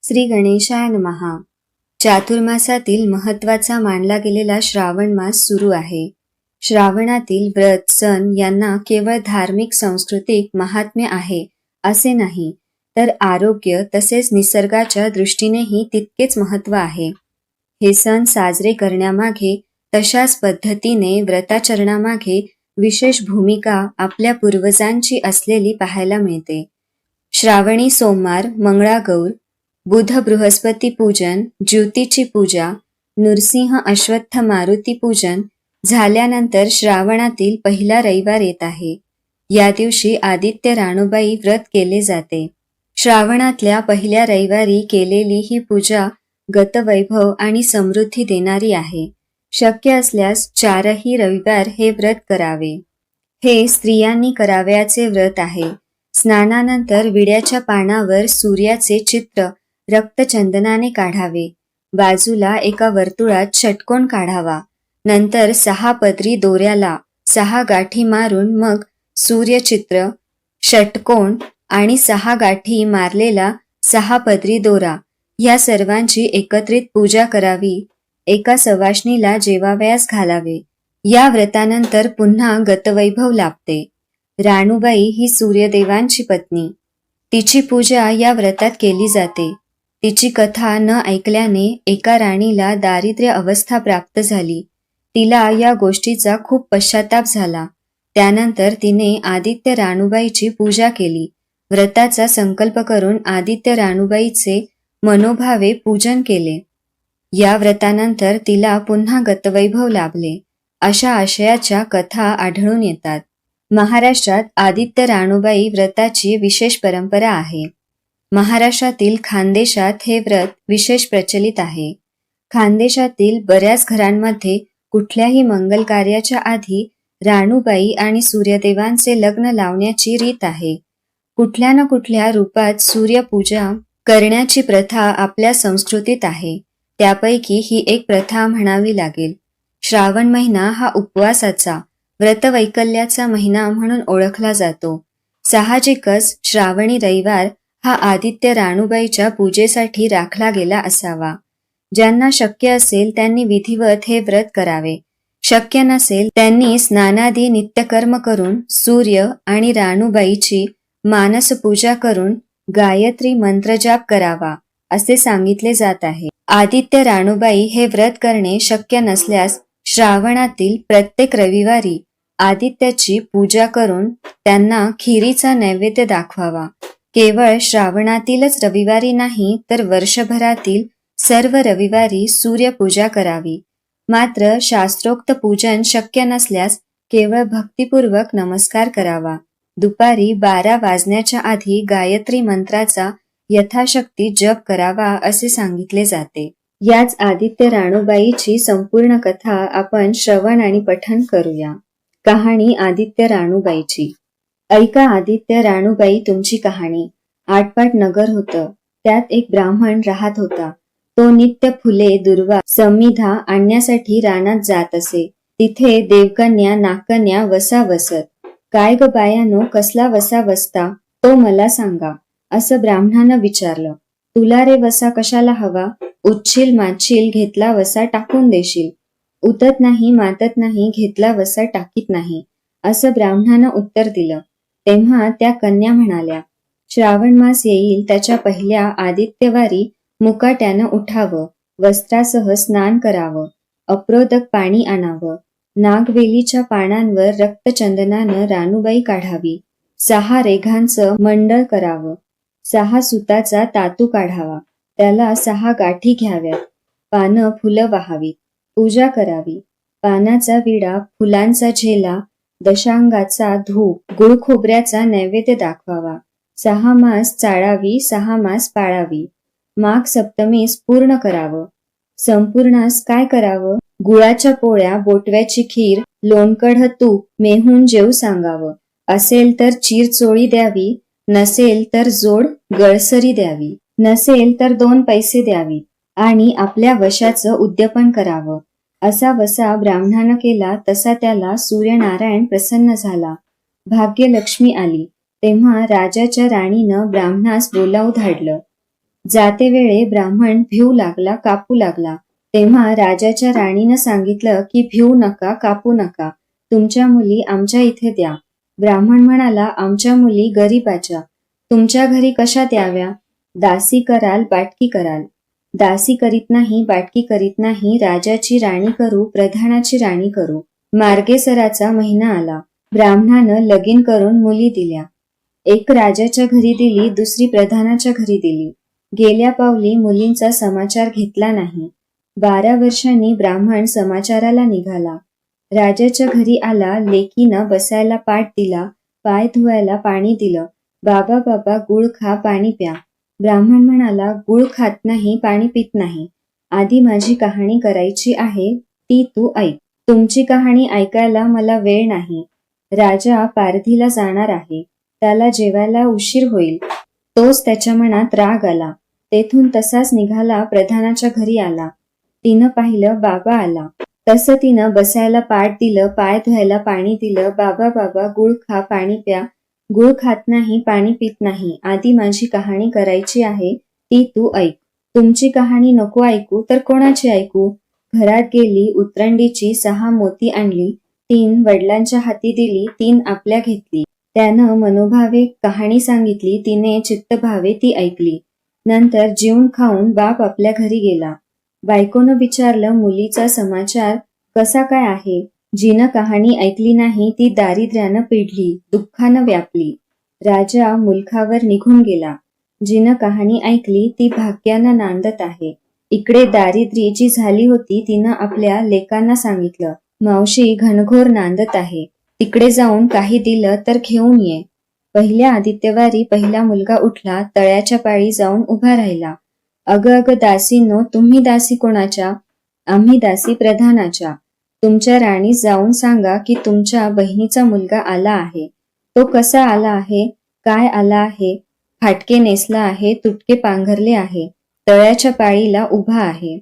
श्री गणेशाय नमः. चातुर्मासातील महत्वाचा मानला गेलेला श्रावण मास सुरू आहे. श्रावणातील व्रत सण यांना केवळ धार्मिक सांस्कृतिक महात्म्य आहे असे नाही, तर आरोग्य तसेच निसर्गाच्या दृष्टीनेही तितकेच महत्त्व आहे. हे सण साजरे करण्यामागे तशाच पद्धतीने व्रताचरणामागे विशेष भूमिका आपल्या पूर्वजांची असलेली पाहायला मिळते. श्रावणी सोमवार, मंगळागौर, बुध बृहस्पती पूजन, ज्योतीची पूजा, नृसिंह अश्वत्थ मारुती पूजन झाल्यानंतर श्रावणातील पहिला रविवार येत आहे. या दिवशी आदित्य राणूबाई व्रत केले जाते. श्रावणातल्या पहिल्या रविवारी केलेली ही पूजा गतवैभव आणि समृद्धी देणारी आहे. शक्य असल्यास 4ही रविवार हे व्रत करावे. हे स्त्रियांनी करावयाचे व्रत आहे. स्नानानंतर विड्याच्या पानावर सूर्याचे चित्र रक्तचंदनाने काढावे. बाजूला एका वर्तुळात षटकोन काढावा. नंतर 6 पदरी दोऱ्याला 6 गाठी मारून मग सूर्यचित्र, षटकोन आणि 6 गाठी मारलेला 6 पदरी दोरा ह्या सर्वांची एकत्रित पूजा करावी. एका सवाष्णीला जेवावयास घालावे. या व्रतानंतर पुन्हा गतवैभव लाभते. राणूबाई ही सूर्यदेवांची पत्नी. तिची पूजा या व्रतात केली जाते. तिची कथा न ऐकल्याने एका राणीला दारिद्र्य अवस्था प्राप्त झाली. तिला या गोष्टीचा खूप पश्चाताप झाला. त्यानंतर तिने आदित्य राणूबाईची पूजा केली. व्रताचा संकल्प करून आदित्य राणूबाईचे मनोभावे पूजन केले. या व्रतानंतर तिला पुन्हा गतवैभव लाभले. अशा आशयाच्या कथा आढळून येतात. महाराष्ट्रात आदित्य राणूबाई व्रताची विशेष परंपरा आहे. महाराष्ट्रातील खानदेशात हे व्रत विशेष प्रचलित आहे. खानदेशातील बऱ्याच घरांमध्ये कुठल्याही मंगल कार्याच्या आधी राणूबाई आणि सूर्यदेवांचे लग्न लावण्याची रीत आहे. कुठल्या ना कुठल्या रूपात सूर्यपूजा करण्याची प्रथा आपल्या संस्कृतीत आहे. त्यापैकी ही एक प्रथा म्हणावी लागेल. श्रावण महिना हा उपवासाचा, व्रतवैकल्याचा महिना म्हणून ओळखला जातो. साहजिकच श्रावणी रविवार हा आदित्य राणूबाईच्या पूजेसाठी राखला गेला असावा. ज्यांना शक्य असेल त्यांनी विधिवत हे व्रत करावे. शक्य नसेल त्यांनी स्नानादी नित्यकर्म करून सूर्य आणि राणूबाईची मानस पूजा करून गायत्री मंत्रजाप करावा असे सांगितले जात आहे. आदित्य राणूबाई हे व्रत करणे शक्य नसल्यास श्रावणातील प्रत्येक रविवारी आदित्याची पूजा करून त्यांना खिरीचा नैवेद्य दाखवावा. केवळ श्रावणातीलच रविवारी नाही तर वर्षभरातील सर्व रविवारी सूर्यपूजा करावी. मात्र शास्त्रोक्त पूजन शक्य नसल्यास केवळ भक्तिपूर्वक नमस्कार करावा. दुपारी 12 वाजण्याच्या आधी गायत्री मंत्राचा यथाशक्ती जप करावा असे सांगितले जाते. याच आदित्य राणूबाईची संपूर्ण कथा आपण श्रवण आणि पठण करूया. कहाणी आदित्य राणूबाईची. ऐका आदित्य राणूबाई तुमची कहाणी. आटपाट नगर होतं. त्यात एक ब्राह्मण राहत होता. तो नित्य फुले, दुर्वा, समिधा आणण्यासाठी रानात जात असे. तिथे देवकन्या, नागकन्या वसा वसत. काय ग बायानो, कसला वसा वसता तो मला सांगा, असं ब्राह्मणानं विचारलं. तुला रे वसा कशाला हवा? उच्छील माच्छील घेतला वसा टाकून देशील. उतत नाही मातत नाही घेतला वसा टाकीत नाही, असं ब्राह्मणानं उत्तर दिलं. तेव्हा त्या कन्या म्हणाल्या, श्रावण मास येईल त्याच्या पहिल्या आदित्यवारी मुकाट्यानं उठावं, वस्त्रासह स्नान करावं, अप्रोदक पाणी आणावं, नागवेलीच्या पानांवर रक्तचंदनानं राणूबाई काढावी, 6 रेघांचं मंडळ करावं, 6 सुताचा तातू काढावा, त्याला 6 गाठी घ्याव्यात, पानं फुलं वाहावीत, पूजा करावी, पानाचा विडा, फुलांचा झेला, दशांगाचा धूप, गुळ खोबऱ्याचा नैवेद्य दाखवावा, 6 मास चाळावी, 6 मास पाळावी, माघ सप्तमीस पूर्ण करावं. संपूर्णास काय करावं? गुळाच्या पोळ्या, बोटव्याची खीर, लोणकढ तूप मेहून जेवू सांगावं. असेल तर चिरचोळी द्यावी, नसेल तर जोड गळसरी द्यावी, नसेल तर 2 पैसे द्यावी आणि आपल्या वशाचं उद्यापन करावं. असा वसा ब्राह्मणानं केला तसा त्याला सूर्यनारायण प्रसन्न झाला. भाग्यलक्ष्मी आली. तेव्हा राजाच्या राणीनं ब्राह्मणास बोलावू धाडलं. जाते वेळे ब्राह्मण भिवू लागला, कापू लागला. तेव्हा राजाच्या राणीनं सांगितलं की भिवू नका, कापू नका, तुमच्या मुली आमच्या इथे द्या. ब्राह्मण म्हणाला, आमच्या मुली गरीबाच्या, तुमच्या घरी कशात याव्या? दासी कराल, बाटकी कराल. दासी करीत नाही, बाटकी करीत नाही, राजाची राणी करू, प्रधानाची राणी करू. मार्गेसराचा महिना आला. ब्राह्मणानं लगीन करून मुली दिल्या. एक राजाच्या घरी दिली, दुसरी प्रधानाच्या घरी दिली. गेल्या पावली मुलींचा समाचार घेतला नाही. 12 वर्षांनी ब्राह्मण समाचाराला निघाला. राजाच्या घरी आला. लेकीनं बसायला पाट दिला, पाय धुवायला पाणी दिलं. बाबा बाबा गुळ खा, पाणी प्या. ब्राह्मण म्हणाला, गुळ खात नाही, पाणी पित नाही. आधी माझी कहाणी करायची आहे, ती तू ऐक. तुमची कहाणी ऐकायला मला वेळ नाही. राजा पारधीला जाणार आहे, त्याला जेवायला उशीर होईल. तोच त्याच्या मनात राग आला. तेथून तसाच निघाला, प्रधानाच्या घरी आला. तिनं पाहिलं, बाबा आला. तसं तिनं बसायला पाट दिलं, पाय धुवायला पाणी दिलं. बाबा बाबा गुळ खा, पाणी प्या. गुळ खात नाही, पाणी पित नाही. आधी माझी कहाणी करायची आहे, ती तू ऐक. तुमची कहाणी नको ऐकू तर कोणाची ऐकू? घरात गेली, उतरंडीची 6 मोती आणली. 3 वडिलांच्या हाती दिली, 3 आपल्या घेतली. त्यानं मनोभावे कहाणी सांगितली. तिने चित्तभावे ती ऐकली. नंतर जेवून खाऊन बाप आपल्या घरी गेला. बायकोनं विचारलं, मुलीचा समाचार कसा काय आहे? जिनं कहाणी ऐकली नाही ती दारिद्र्यानं पिढली, दुःखानं व्यापली. राजा मुलखावर निघून गेला. जिनं कहाणी ऐकली ती भाग्यानं नांदत आहे. इकडे दारिद्र्य जी झाली होती तिनं आपल्या लेकांना सांगितलं, मावशी घनघोर नांदत आहे, तिकडे जाऊन काही दिलं तर घेऊन ये. पहिल्या आदित्यवारी पहिला मुलगा उठला, तळ्याच्या पाळी जाऊन उभा राहिला. अगं अगं दासींनो, तुम्ही दासी कोणाच्या? आम्ही दासी प्रधानाच्या. तुमच्या राणीस जाऊन सांगा की तुमच्या बहिणीचा मुलगा आला आहे. तो कसा आला आहे? काय आला आहे? फाटके नेसला आहे, तुटके पांघरले आहे, तळ्याच्या पाळीला उभा आहे.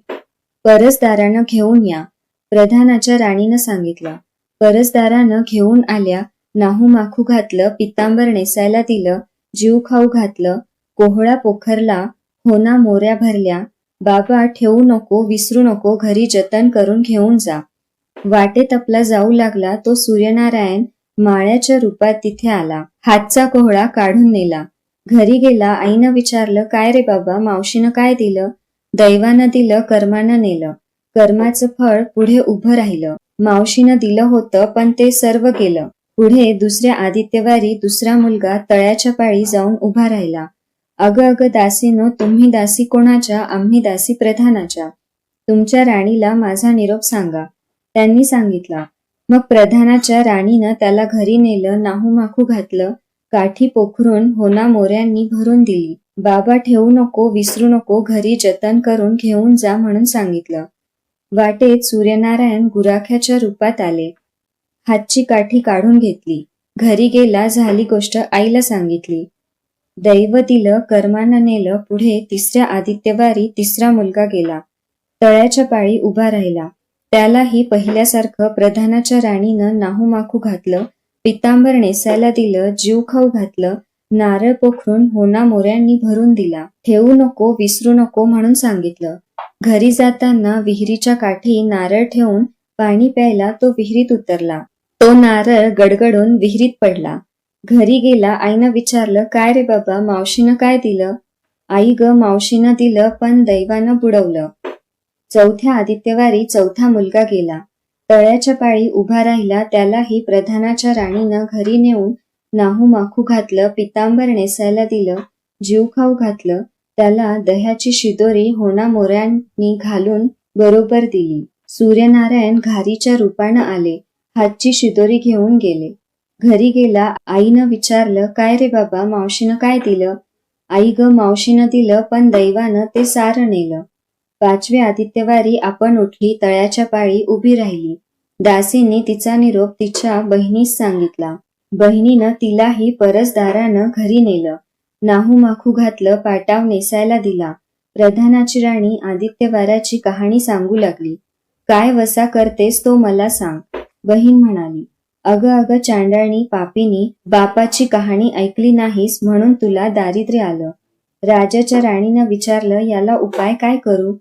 परसदारानं घेऊन या. प्रधानाच्या राणीनं सांगितलं. परसदारानं घेऊन आल्या. नाहू माखू घातलं, पितांबर नेसायला दिलं, जीव खाऊ घातलं, कोहळा पोखरला, होना मोऱ्या भरल्या. बाबा ठेवू नको, विसरू नको, घरी जतन करून घेऊन जा. वाटेत आपला जाऊ लागला तो सूर्यनारायण माळ्याच्या रूपात तिथे आला. हातचा कोहळा काढून नेला. घरी गेला. आईनं विचारलं, काय रे बाबा, मावशीनं काय दिलं? दैवानं दिलं, कर्मानं नेलं. कर्माचं फळ पुढे उभं राहिलं. मावशीनं दिलं होतं पण ते सर्व गेलं. पुढे दुसऱ्या आदित्यवारी दुसरा मुलगा तळ्याच्या पाळी जाऊन उभा राहिला. अगं अगं दासीनो, तुम्ही दासी कोणाच्या? आम्ही दासी प्रधानाच्या. तुमच्या राणीला माझा निरोप सांगा. त्यांनी सांगितला. मग प्रधानाच्या राणीनं त्याला घरी नेलं, नाहू माखू घातलं, काठी पोखरून होना मोऱ्यांनी भरून दिली. बाबा ठेवू नको, विसरू नको, घरी जतन करून घेऊन जा म्हणून सांगितलं. वाटेत सूर्यनारायण गुराख्याच्या रूपात आले. हातची काठी काढून घेतली. घरी गेला. झाली गोष्ट आईला सांगितली. दैव दिलं, कर्मानं नेलं. पुढे तिसऱ्या आदित्यवारी तिसरा मुलगा गेला. तळ्याच्या पाळी उभा राहिला. त्यालाही पहिल्यासारखं प्रधानाच्या राणीनं नाहू माखू घातलं, पितांबर नेसायला दिलं, जीव खाऊ घातलं, नारळ पोखरून होना मोऱ्यांनी भरून दिला. ठेवू नको, विसरू नको म्हणून सांगितलं. घरी जाताना विहिरीच्या काठी नारळ ठेवून पाणी प्यायला तो विहिरीत उतरला. तो नारळ गडगडून विहिरीत पडला. घरी गेला. आईनं विचारलं, काय रे बाबा, मावशीनं काय दिलं? आई ग, मावशीनं दिलं पण दैवानं बुडवलं. चौथ्या आदित्यवारी चौथा मुलगा गेला. तळ्याच्या पाळी उभा राहिला. त्यालाही प्रधानाच्या राणीनं घरी नेऊन नाहू माखू घातलं, पितांबर नेसायला दिलं, जीव खाऊ घातलं. त्याला दह्याची शिदोरी होना मोऱ्यांनी घालून बरोबर दिली. सूर्यनारायण घारीच्या रूपानं आले. हातची शिदोरी घेऊन गेले. घरी गेला. आईनं विचारलं, काय रे बाबा, मावशीनं काय दिलं? आई ग, मावशीनं दिलं पण दैवानं ते सारं नेलं. पाचवी आदित्यवारी आपण उठली. तळ्याच्या पाळी उभी राहिली. दासींनी तिचा निरोप तिच्या बहिणीस सांगितला. बहिणीनं तिलाही परसदारानं घरी नेलं. नाहू माखू घातलं, पाटाव नेसायला दिला. प्रधानाची राणी आदित्यवाराची कहाणी सांगू लागली. काय वसा करतेस तो मला सांग. बहीण म्हणाली, अगं अगं चांडाळणी, पापिनी, बापाची कहाणी ऐकली नाहीस म्हणून तुला दारिद्र्य आलं. राजाच्या राणीनं विचारलं, याला उपाय काय करू?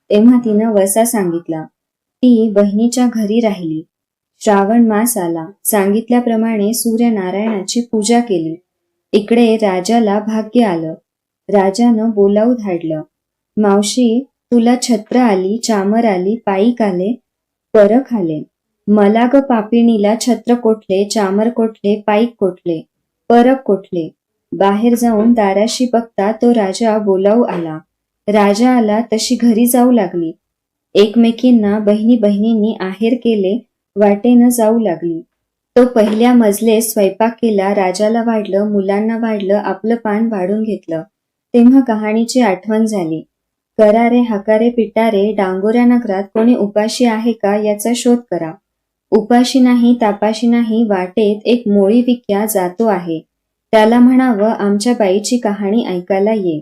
तेव्हा तिनं वसा सांगितला. ती बहिणीच्या घरी राहिली. श्रावण मास आला. सांगितल्याप्रमाणे सूर्यनारायणाची पूजा केली. इकडे राजाला भाग्य आलं. राजानं बोलावू धाडलं. मावशी, तुला छत्र आली, चामर आली, पाईक आले, परख आले. मला ग पापिणीला छत्र कोठले, चामर कोठले, पाईक कोठले, परख कोठले. बाहेर जाऊन दाराशी बघता तो राजा बोलावू आला. राजा आला तशी घरी जाऊ लागली. एकमेकींना बहिणी बहिणींनी आहेर केले, वाटेनं जाऊ लागली. तो पहिल्या मजलेस स्वयंपाक केला. राजाला वाढलं, मुलांना वाढलं, आपलं पान वाढून घेतलं. तेव्हा कहाणीची आठवण झाली. करारे हाकारे पिटारे, डांगोऱ्या नगरात कोणी उपाशी आहे का याचा शोध करा. उपाशी नाही तापाशी नाही, वाटेत एक मोळी विक्या जातो आहे. त्याला म्हणावं, आमच्या बाईची कहाणी ऐकायला ये.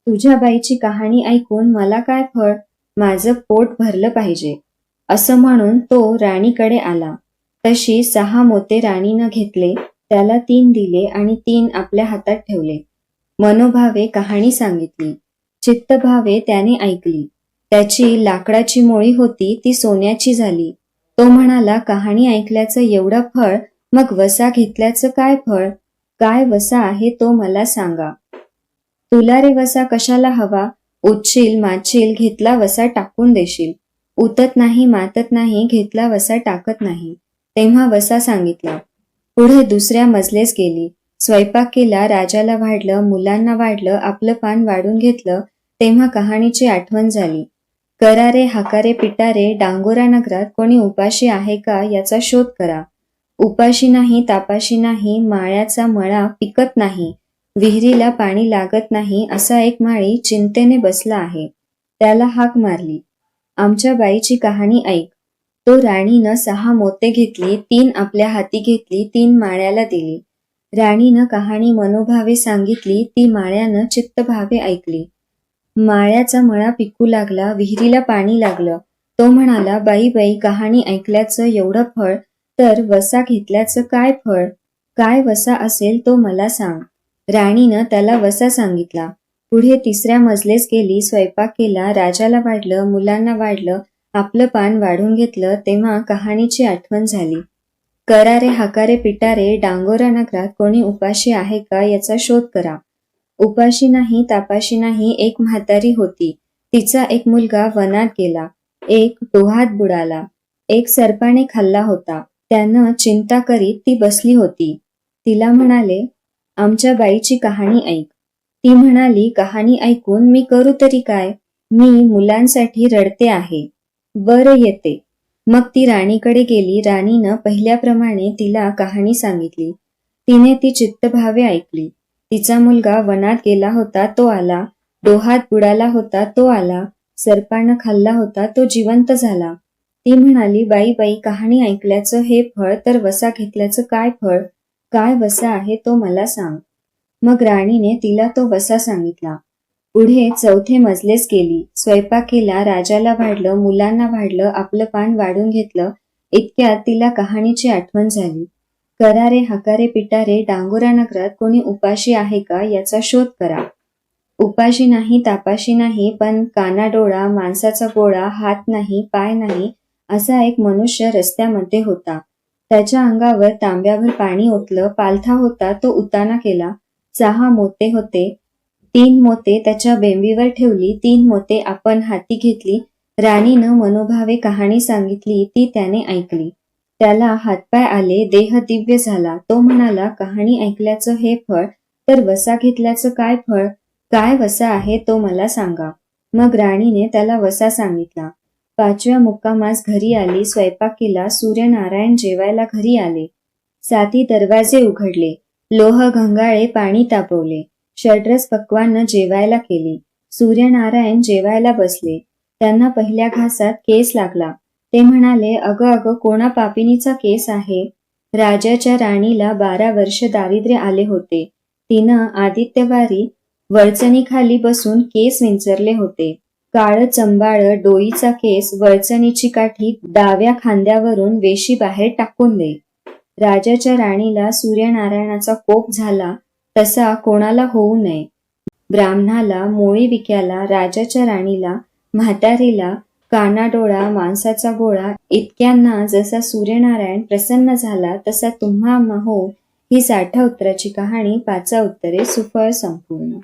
तुझ्या बाईची कहाणी ऐकून मला काय फळ, माझं पोट भरलं पाहिजे. असं म्हणून तो राणीकडे आला. तशी 6 मोते राणीनं घेतले, त्याला 3 दिले आणि 3 आपल्या हातात ठेवले. मनोभावे कहाणी सांगितली. चित्तभावे त्याने ऐकली. त्याची लाकडाची मोळी होती ती सोन्याची झाली. तो म्हणाला, कहाणी ऐकल्याचं एवढं फळ, मग वसा घेतल्याचं काय फळ? काय वसा आहे तो मला सांगा. तुला रे वसा कशाला हवा? उठशील माचशील, घेतला वसा टाकून देशील. उतत नाही मातत नाही, घेतला वसा टाकत नाही. तेव्हा वसा सांगितला. पुढे दुसऱ्या मजलेस गेली. स्वयंपाक केला, राजाला वाढलं, मुलांना वाढलं, आपलं पान वाढून घेतलं. तेव्हा कहाणीची आठवण झाली. करारे हाकारे पिटारे, डांगोरा नगरात कोणी उपाशी आहे का याचा शोध करा. उपाशी नाही तापाशी नाही, माळ्याचा मळा पिकत नाही, विहिरीला पाणी लागत नाही, असा एक माळी चिंतेने बसला आहे. त्याला हाक मारली. आमच्या बाईची कहाणी ऐक. तो राणीनं 6 मोते घेतली, 3 आपल्या हाती घेतली, 3 माळ्याला दिली. राणीनं कहाणी मनोभावे सांगितली, ती माळ्यानं चित्तभावे ऐकली. माळ्याचा मळा पिकू लागला, विहिरीला पाणी लागलं. तो म्हणाला, बाई बाई, कहाणी ऐकल्याचं एवढं फळ, तर वसा घेतल्याचं काय फळ? काय वसा असेल तो मला सांग. राणीनं त्याला वसा सांगितला. पुढे तिसऱ्या मजलेस गेली. स्वयंपाक केला, राजाला वाढलं, मुलांना वाढलं, आपलं पान वाढून घेतलं. तेव्हा कहाणीची आठवण झाली. करारे हाकारे पिटारे, डांगोरा नगरात कोणी उपाशी आहे का याचा शोध करा. उपाशी नाही तापाशी नाही, एक म्हातारी होती. तिचा एक मुलगा वनात गेला. एक डोहात बुडाला. एक सर्पाने खाल्ला होता. त्यानं चिंता करीत ती बसली होती. तिला म्हणाले, आमच्या बाईची कहाणी ऐक. ती म्हणाली, कहाणी ऐकून मी करू तरी काय? मी मुलांसाठी रडते आहे. बरं येते. मग ती राणीकडे गेली. राणीनं पहिल्याप्रमाणे तिला कहाणी सांगितली. तिने ती चित्तभावे ऐकली. तिचा मुलगा वनात गेला होता, तो आला. डोहात बुडाला होता, तो आला. सर्पानं खाल्ला होता, तो जिवंत झाला. ती म्हणाली, बाई बाई, कहाणी ऐकल्याचं हे फळ, तर वसा घेतल्याचं काय फळ? काय वसा आहे तो मला सांग. मग राणीने तिला तो वसा सांगितला. पुढे 4थ्या मजलेस गेली. स्वयंपाक केला, राजाला वाढलं, मुलांना वाढलं, आपलं पान वाढून घेतलं. इतक्यात तिला कहाणीची आठवण झाली. करारे हाकारे पिटारे, डांगोरा नगरात कोणी उपाशी आहे का याचा शोध करा. उपाशी नाही तापाशी नाही, पण कानाडोळा, माणसाचा गोळा, हात नाही पाय नाही, असा एक मनुष्य रस्त्यामध्ये होता. त्याच्या अंगावर तांब्याभर पाणी ओतलं. पालथा होता, तो उताना केला. 6 मोते होते. 3 मोते त्याच्या बेंबीवर ठेवली, 3 मोते आपण हाती घेतली. राणीनं मनोभावे कहाणी सांगितली, ती त्याने ऐकली. त्याला हातपाय आले, देह दिव्य झाला. तो म्हणाला, कहाणी ऐकल्याचं हे फळ, तर वसा घेतल्याचं काय फळ? काय वसा आहे तो मला सांगा. मग राणीने त्याला वसा सांगितला. 5व्या मुक्कामास घरी आली. स्वयंपाक केला. सूर्यनारायण जेवायला घरी आले. 7 दरवाजे उघडले. लोह घंगाळे पाणी तापवले. षड्रस पक्वान्न जेवायला केली. सूर्यनारायण जेवायला बसले. त्यांना पहिल्या घासात केस लागला. ते म्हणाले, अगं अगं, कोणा पापिनीचा केस आहे? राजाच्या राणीला 12 वर्ष दारिद्र्य आले होते. तिनं आदित्यवारी वळचणीखाली बसून केस विंचरले होते. काळ चंबाळ डोईचा केस, वळचणीची काठी डाव्या खांद्यावरून वेशी बाहेर टाकून दे. राजाच्या राणीला सूर्यनारायणाचा कोप झाला, तसा कोणाला होऊ नये. ब्राह्मणाला, मोळी विक्याला, राजाच्या राणीला, म्हातारीला, कानाडोळा, मांसाचा गोळा इतक्यांना जसा सूर्यनारायण प्रसन्न झाला तसा तुम्हा हो ही 60 उत्तराची कहाणी 5 उत्तरे सुफळ संपूर्ण.